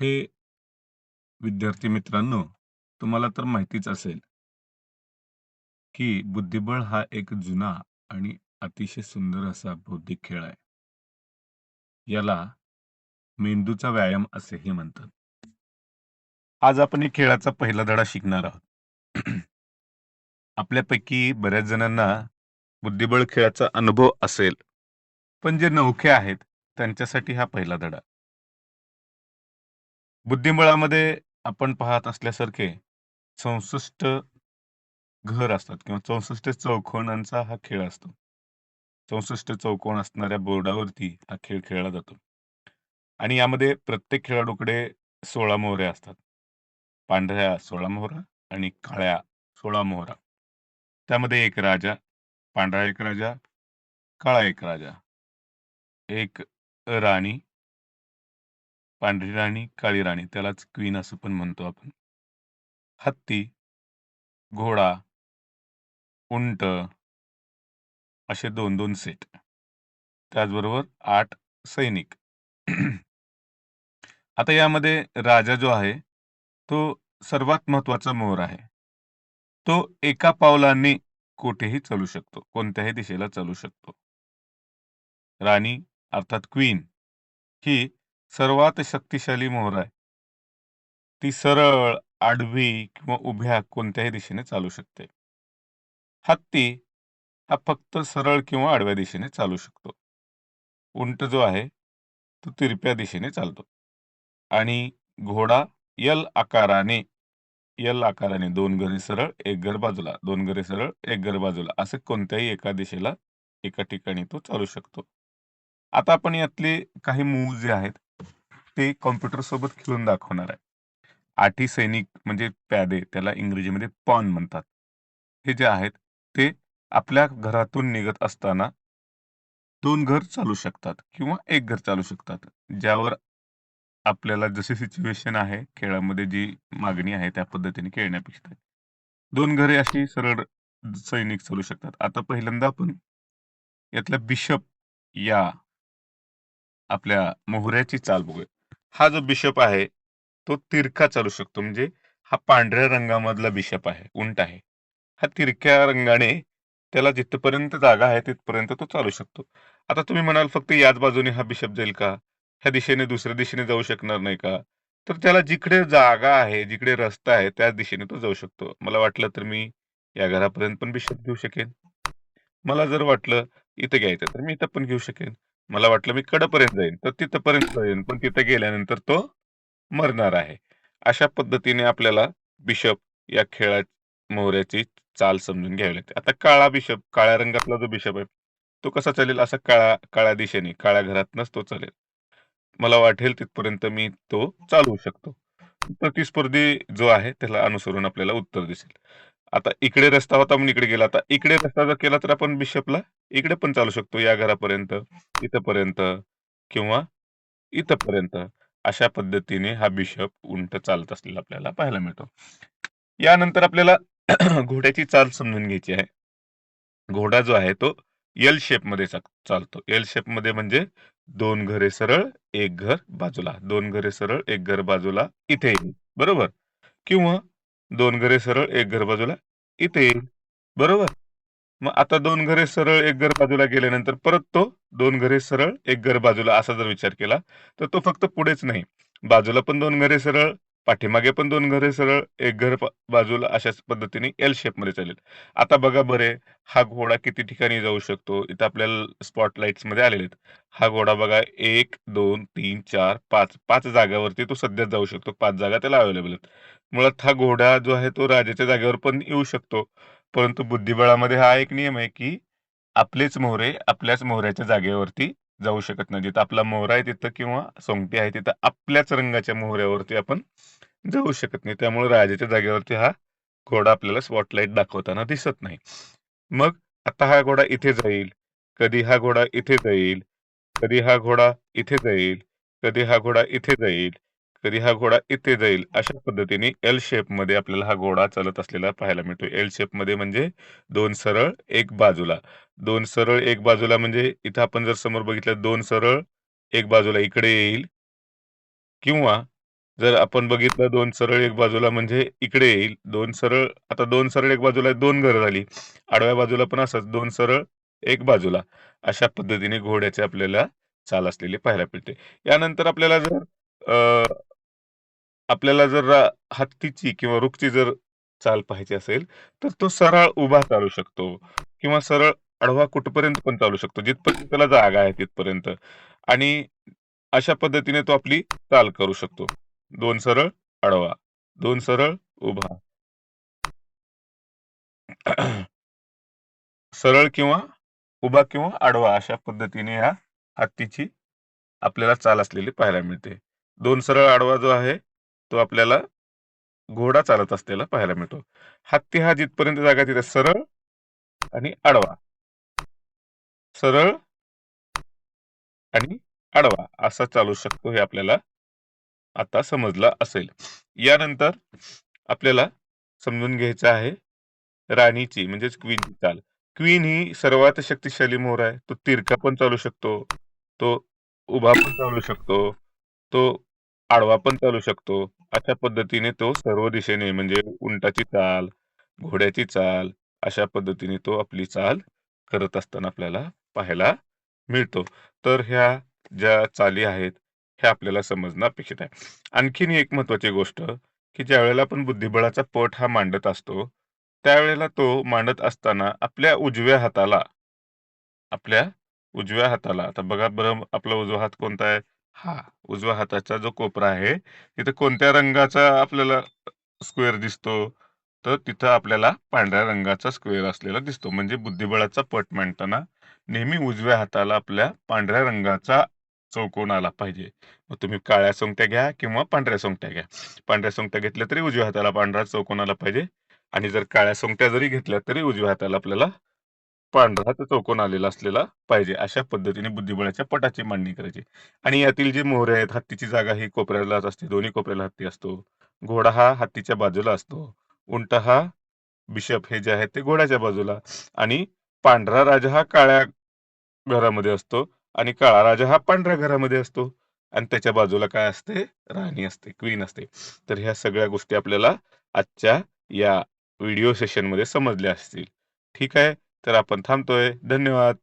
हे विद्यार्थी मित्रांनो, तुम्हाला तर माहितीच असेल, की बुद्धिबळ हा एक जुना आणि अतिशय सुंदर असा बौद्धिक खेळ आहे. याला मेंदूचा व्यायाम असेही म्हणतात. आज आपण या खेळाचा पहिला धडा शिकणार आहोत. आपल्यापैकी बऱ्याच जणांना बुद्धिबळ खेळाचा अनुभव असेल, पण जे नवखे आहेत त्यांच्यासाठी हा पहिला धडा. बुद्धिबळामध्ये आपण पाहत असल्यासारखे 64 घर असतात किंवा 64 चौकोनांचा हा खेळ असतो. 64 चौकोन असणाऱ्या बोर्डावरती हा खेळ खेळला जातो. आणि यामध्ये प्रत्येक खेळाडूकडे 16 मोहऱ्या असतात. पांढऱ्या 16 मोहरा आणि काळ्या 16 मोहरा. त्यामध्ये एक राजा, पांढरा एक राजा, काळा एक राजा, एक राणी, पांढरी राणी, काळी राणी त्यालाच क्वीन असं पण म्हणतो आपण. हत्ती, घोडा, उंट असे 2-2 सेट. त्याचबरोबर 8 सैनिक. आता यामध्ये राजा जो आहे, तो सर्वात महत्वाचा मोर आहे. तो एका पावलाने कुठेही चालू शकतो. कोणत्याही दिशेला चालू शकतो. राणी अर्थात क्वीन ही सर्वात शक्तिशाली मोहर आहे. ती सरळ, आडवी किंवा उभ्या कोणत्याही दिशेने चालू शकते. हत्ती हा फक्त सरळ किंवा आडव्या दिशेने चालू शकतो. उंट जो आहे, तो तिरप्या दिशेने चालतो. आणि घोडा यल आकाराने यल आकाराने 2 घरे सरळ, 1 घर बाजूला, 2 घरे सरळ, 1 घर बाजूला असं कोणत्याही एका दिशेला, एका ठिकाणी तो चालू शकतो. आता आपण यातले काही मूव्ह जे आहेत, ते कॉम्प्युटर सोबत खेळून दाखवणार आहे. आठी सैनिक म्हणजे प्यादे त्याला इंग्रजीमध्ये पॉन म्हणतात. हे जे आहेत, ते आपल्या घरातून निघत असताना 2 घर चालू शकतात किंवा 1 घर चालू शकतात. ज्यावर आपल्याला जशी सिच्युएशन आहे, खेळामध्ये जी मागणी आहे, त्या पद्धतीने खेळणे अपेक्षित आहे. 2 घरे अशी सरळ सैनिक चालू शकतात. आता पहिल्यांदा आपण यातल्या बिशप या आपल्या मोहऱ्याची चाल बघूया. हा जो बिशप आहे, तो तिरका चालू शकतो. म्हणजे हा पांढऱ्या रंगामधला बिशप आहे, उंट आहे. हा तिरक्या रंगाने त्याला जिथपर्यंत जागा आहे तिथपर्यंत तो चालू शकतो. आता तुम्ही म्हणाल फक्त याच बाजूने हा बिशप जाईल का? ह्या दिशेने दुसऱ्या दिशेने जाऊ शकणार नाही का? तर त्याला जिकडे जागा आहे, जिकडे रस्ता आहे त्याच दिशेने तो जाऊ शकतो. मला वाटलं तर मी या घरापर्यंत पण बिशप घेऊ शकेन. मला जर वाटलं इथं घ्यायचं तर मी इथं पण घेऊ शकेन. मला वाटलं मी कडेपर्यंत जाईन, तर तिथपर्यंत जाईन. पण तिथे गेल्यानंतर तो मरणार आहे. अशा पद्धतीने आपल्याला बिशप या मोहऱ्याची चाल समजून घ्यावी लागते. आता काळा बिशप, काळ्या रंगातला जो बिशप आहे, तो कसा चालेल? असा काळ्या काळ्या दिशेने, काळ्या घरातनच तो चालेल. मला वाटेल तिथपर्यंत मी तो चालवू शकतो. प्रतिस्पर्धी जो आहे त्याला अनुसरून आपल्याला उत्तर दिसेल. आता इकडे रस्ता होता म्हणून इकडे गेला. आता इकडे रस्ता जर केला तर आपण बिशपला इकडे पण चालू शकतो या घरापर्यंत, इथपर्यंत किंवा इथपर्यंत. अशा पद्धतीने हा बिशप उंट चालत असलेला आपल्याला पाहायला मिळतो. यानंतर आपल्याला घोड्याची चाल समजून घ्यायची आहे. घोडा जो आहे तो एल शेपमध्ये चालतो. एल शेपमध्ये म्हणजे 2 घरे सरळ, 1 घर बाजूला. 2 घरे सरळ, 1 घर बाजूला इथे येईल. बरोबर? किंवा 2 घरे सरळ, 1 घर बाजूला इथे येईल. बरोबर? मग आता 2 घरे सरळ, 1 घर बाजूला गेल्यानंतर परत तो 2 घरे सरळ, 1 घर बाजूला असा जर विचार केला, तर तो फक्त पुढेच नाही. बाजूला पण 2 घरे सरळ, पाठीमागे पण 2 घरे सरळ, 1 घर बाजूला अशाच पद्धतीने एल शेपमध्ये चालेल. आता बघा बरे, हा घोडा किती ठिकाणी जाऊ शकतो? इथं आपल्याला स्पॉटलाइट्समध्ये आलेले आहेत. हा घोडा बघा 1, 2, 3, 4, 5. 5 जागावरती तो सध्या जाऊ शकतो. 5 जागा त्याला अवेलेबल आहेत. मुळात हा घोडा जो आहे तो राजाच्या जागेवर पण येऊ शकतो. परंतु बुद्धिबळामध्ये हा एक नियम आहे, की आपलेच मोहरे आपल्याच मोहऱ्याच्या जागेवरती जाऊ शकत नाही. जिथं आपला मोहरा आहे तिथं किंवा सोंगटी आहे तिथं आपल्याच रंगाच्या मोहऱ्यावरती आपण जाऊ शकत नाही. त्यामुळे राजाच्या जागेवरती हा घोडा आपल्याला स्पॉटलाइट दाखवताना दिसत नाही. मग आता हा घोडा इथे जाईल, कधी हा घोडा इथे जाईल, कधी हा घोडा इथे जाईल, कधी हा घोडा इथे जाईल, कधी हा घोडा इथे जाईल. अशा पद्धतीने एल शेपमध्ये आपल्याला हा घोडा चालत असलेला पाहायला मिळतो. एल शेपमध्ये म्हणजे 2 सरळ, 1 बाजूला. 2 सरळ, 1 बाजूला म्हणजे इथं आपण जर समोर बघितलं 2 सरळ, 1 बाजूला इकडे येईल किंवा जर आपण बघितलं दोन सरळ एक बाजूला म्हणजे इकडे येईल. दोन सरळ, आता दोन सरळ एक बाजूला दोन घरं झाली. आडव्या बाजूला पण असंच दोन सरळ एक बाजूला. अशा पद्धतीने घोड्याची आपल्याला चाल असलेली पाहायला मिळते. यानंतर आपल्याला जर हत्तीची किंवा रुखची जर चाल पाहायची असेल, तर तो सरळ उभा चालू शकतो किंवा सरळ आडवा कुठपर्यंत पण चालू शकतो. जिथपर्यंत त्याला जागा आहे तिथपर्यंत. आणि अशा पद्धतीने तो आपली चाल करू शकतो. दोन सरळ आडवा, दोन सरळ उभा. सरळ किंवा उभा किंवा आडवा अशा पद्धतीने ह्या हत्तीची आपल्याला चाल असलेली पाहायला मिळते. दोन सरळ आडवा जो आहे तो आपल्याला घोडा चालत असलेला पाहायला मिळतो. हत्ती हा जिथपर्यंत जागा तिथे सरळ आणि आडवा, सरळ आणि आडवा असा चालू शकतो, हे आपल्याला आता समजलं असेल. यानंतर आपल्याला समजून घ्यायचं आहे राणीची म्हणजेच क्वीनची चाल. क्वीन ही सर्वात शक्तिशाली मोर आहे. तो तिरका पण चालू शकतो, तो उभा पण चालू शकतो, तो आडवा पण चालू शकतो. अशा पद्धतीने तो सर्व दिशेने म्हणजे उंटाची चाल, घोड्याची चाल अशा पद्धतीने तो आपली चाल करत असताना आपल्याला पाहायला मिळतो. तर ह्या ज्या चाली आहेत ह्या आपल्याला समजणं अपेक्षित आहे. आणखीन एक महत्वाची गोष्ट, की ज्या वेळेला आपण बुद्धिबळाचा पट हा मांडत असतो, त्यावेळेला तो मांडत असताना आपल्या उजव्या हाताला आता बघा बरं, आपला उजवा हात कोणता आहे? हा उजव्या हाताचा जो कोपरा आहे तिथे कोणत्या रंगाचा आपल्याला स्क्वेअर दिसतो? तर तिथं आपल्याला पांढऱ्या रंगाचा स्क्वेअर असलेला दिसतो. म्हणजे बुद्धिबळाचा पट मांडताना नेहमी उजव्या हाताला आपल्या पांढऱ्या रंगाचा चौकोन आला पाहिजे. मग तुम्ही काळ्या सोंगट्या घ्या किंवा पांढऱ्या सोंगट्या घ्या. पांढऱ्या सोंगट्या घेतल्या तरी उजव्या हाताला पांढरा चौकोन आला पाहिजे, आणि जर काळ्या सोंगट्या जरी घेतल्या तरी उजव्या हाताला आपल्याला पांढरा तो चौकोन आलेला असलेला पाहिजे. अशा पद्धतीने बुद्धिबळाच्या पटाची मांडणी करायची. आणि यातील जे मोहरे आहेत, हत्तीची जागा ही कोपऱ्यालाच असते, दोन्ही कोपऱ्याला हत्ती असतो. घोडा हा हत्तीच्या बाजूला असतो. उंट हा बिशप हे जे आहेत ते घोड्याच्या बाजूला. आणि पांढरा राजा हा काळ्या घरामध्ये असतो आणि काळा राजा हा पांढऱ्या घरामध्ये असतो. आणि त्याच्या बाजूला काय असते? राणी असते, क्वीन असते. तर ह्या सगळ्या गोष्टी आपल्याला आजच्या या व्हिडिओ सेशन मध्ये समजल्या असतील. ठीक आहे, तर आपण थांबतोय. धन्यवाद.